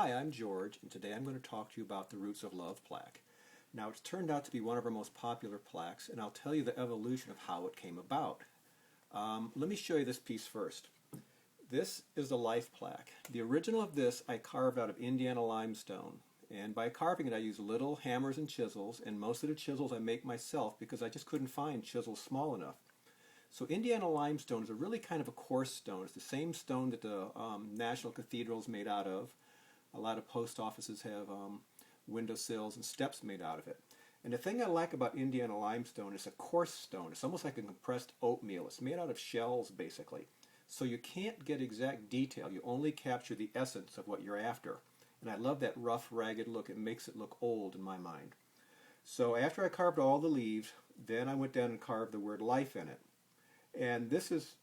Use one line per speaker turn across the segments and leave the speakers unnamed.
Hi, I'm George, and today I'm going to talk to you about the Roots of Love plaque. Now, it's turned out to be one of our most popular plaques, and I'll tell you the evolution of how it came about. Let me show you this piece first. This is the Life plaque. The original of this I carved out of Indiana limestone, and by carving it I use little hammers and chisels, and most of the chisels I make myself because I just couldn't find chisels small enough. So Indiana limestone is a really kind of a coarse stone. It's the same stone that the National Cathedral is made out of. A lot of post offices have windowsills and steps made out of it. And the thing I like about Indiana limestone is a coarse stone. It's almost like a compressed oatmeal. It's made out of shells, basically. So you can't get exact detail. You only capture the essence of what you're after. And I love that rough, ragged look. It makes it look old in my mind. So after I carved all the leaves, then I went down and carved the word life in it. And this is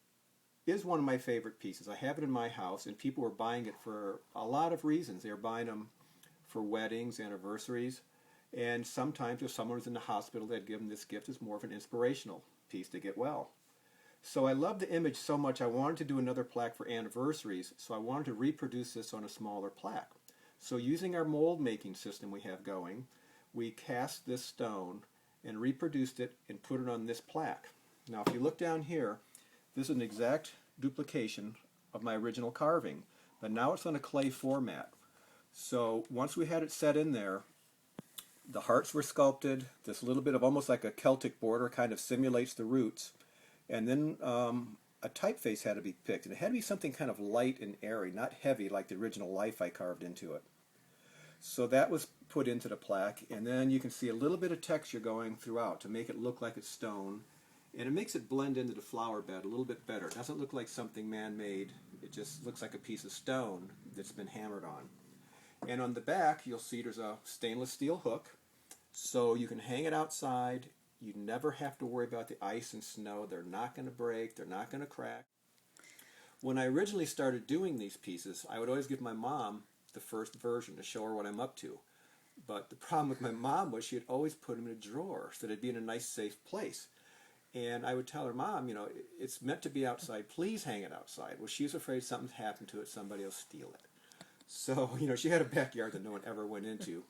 one of my favorite pieces. I have it in my house, and people were buying it for a lot of reasons. They were buying them for weddings, anniversaries, and sometimes if someone was in the hospital, they'd give them this gift as more of an inspirational piece to get well. So I love the image so much I wanted to do another plaque for anniversaries, so I wanted to reproduce this on a smaller plaque. So using our mold making system we have going, we cast this stone and reproduced it and put it on this plaque. Now if you look down here, this is an exact duplication of my original carving, but now it's on a clay format. So once we had it set in there, the hearts were sculpted. This little bit of almost like a Celtic border kind of simulates the roots. And then a typeface had to be picked. And it had to be something kind of light and airy, not heavy like the original life I carved into it. So that was put into the plaque, and then you can see a little bit of texture going throughout to make it look like it's stone. And it makes it blend into the flower bed a little bit better. It doesn't look like something man-made. It just looks like a piece of stone that's been hammered on. And on the back, you'll see there's a stainless steel hook, so you can hang it outside. You never have to worry about the ice and snow. They're not going to break. They're not going to crack. When I originally started doing these pieces, I would always give my mom the first version to show her what I'm up to. But the problem with my mom was she'd always put them in a drawer so they'd be in a nice, safe place. And I would tell her, Mom, it's meant to be outside. Please hang it outside. Well, she's afraid something's happened to it. Somebody will steal it. So, she had a backyard that no one ever went into.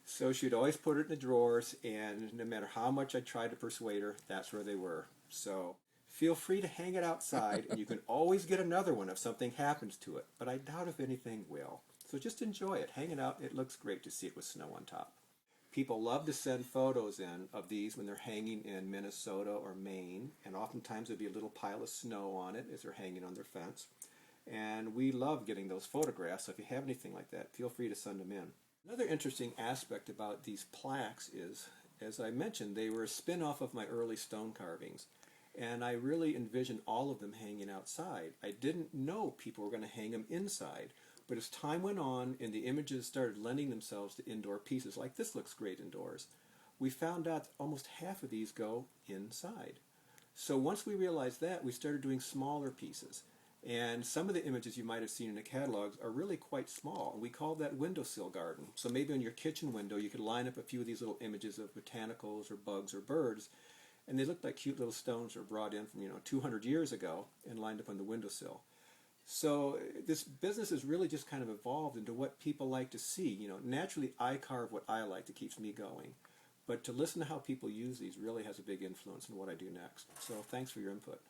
So she'd always put it in the drawers, and no matter how much I tried to persuade her, that's where they were. So feel free to hang it outside, and you can always get another one if something happens to it. But I doubt if anything will. So just enjoy it. Hang it out. It looks great to see it with snow on top. People love to send photos in of these when they're hanging in Minnesota or Maine, and oftentimes there'll be a little pile of snow on it as they're hanging on their fence. And we love getting those photographs, so if you have anything like that, feel free to send them in. Another interesting aspect about these plaques is, as I mentioned, they were a spin-off of my early stone carvings, and I really envisioned all of them hanging outside. I didn't know people were going to hang them inside. But as time went on and the images started lending themselves to indoor pieces, like this looks great indoors, we found out almost half of these go inside. So once we realized that, we started doing smaller pieces. And some of the images you might have seen in the catalogs are really quite small. We call that windowsill garden. So maybe on your kitchen window you could line up a few of these little images of botanicals or bugs or birds, and they look like cute little stones that were brought in from 200 years ago and lined up on the windowsill. So this business has really just kind of evolved into what people like to see. Naturally I carve what I like that keeps me going. But to listen to how people use these really has a big influence in what I do next. So thanks for your input.